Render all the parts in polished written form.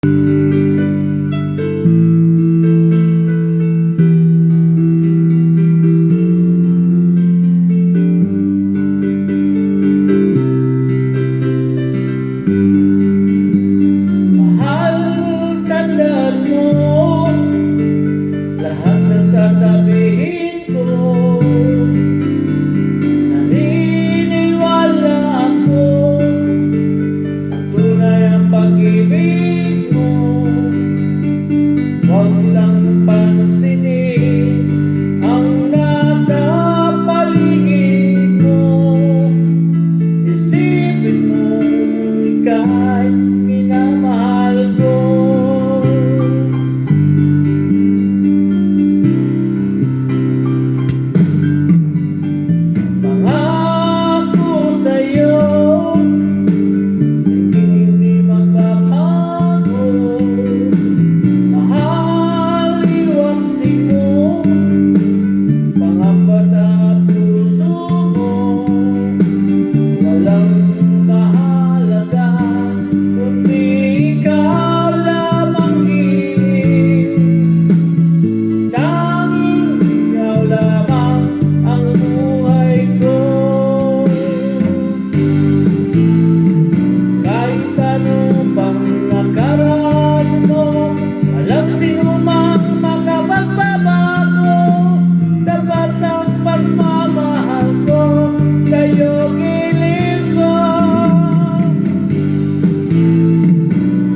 Mahal, tandaan mo lahat ng sasabihin ko. Naniniwala ako ang tunay ang pag-ibig mo. Huwag lang pansinin ang nasa paligid mo. Isipin mo ika'y minamahal ko. Pangako sa'yo, hindi magbabago. Mahal, iwasin mo pangamba sa puso mo. Walang mahalaga kundi ikaw lamang hiling. Tanging ikaw lamang ang buhay ko. Kahit ano pang nakaraan mo, walang sino mang makapagbabago. Dapat ang pagmamahal ko sa'yo giliw ko.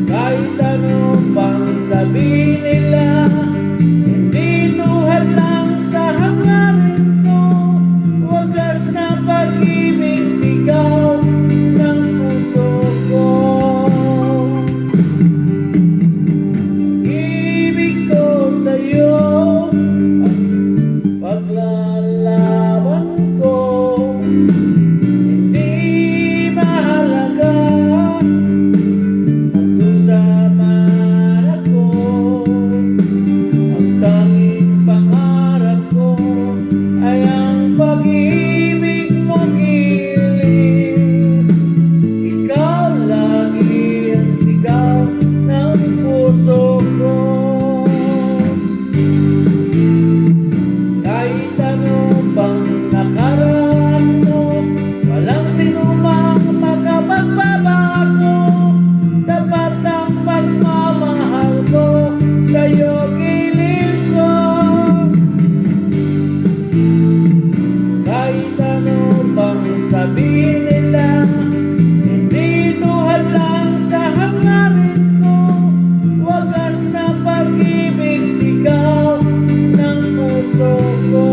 Kahit ano pang sabihin nila, hindi tuhad lang sa hangarin ko. Wagas na pag-ibig sigaw ng puso ko. Pag-ibig ko sa'yo ang paglalaban ko. Hindi mahalaga magdusaman ako. Ang tanging pangarap ko ay ang pag-ibig mo giliw. Ikaw lagi ang sigaw ng puso ko. Kahit ano pang nakaraan mo, walang sino mang makapagbabago. Dapat ang pagmamahal ko sa'yo giliw ko. Kahit ano pang sabihin nila, hindi tuhad lang sa hangarin ko. Wagas na pag-ibig sigaw ng puso ko.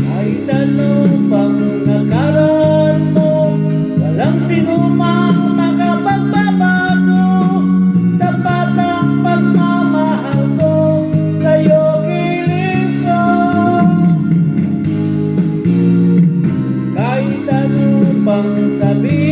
Kahit ano pang nakaraan mo, walang sino mang makapagbabago. Dapat ang pagmamahal ko sa'yo giliw ko. Kahit ano pang sabihin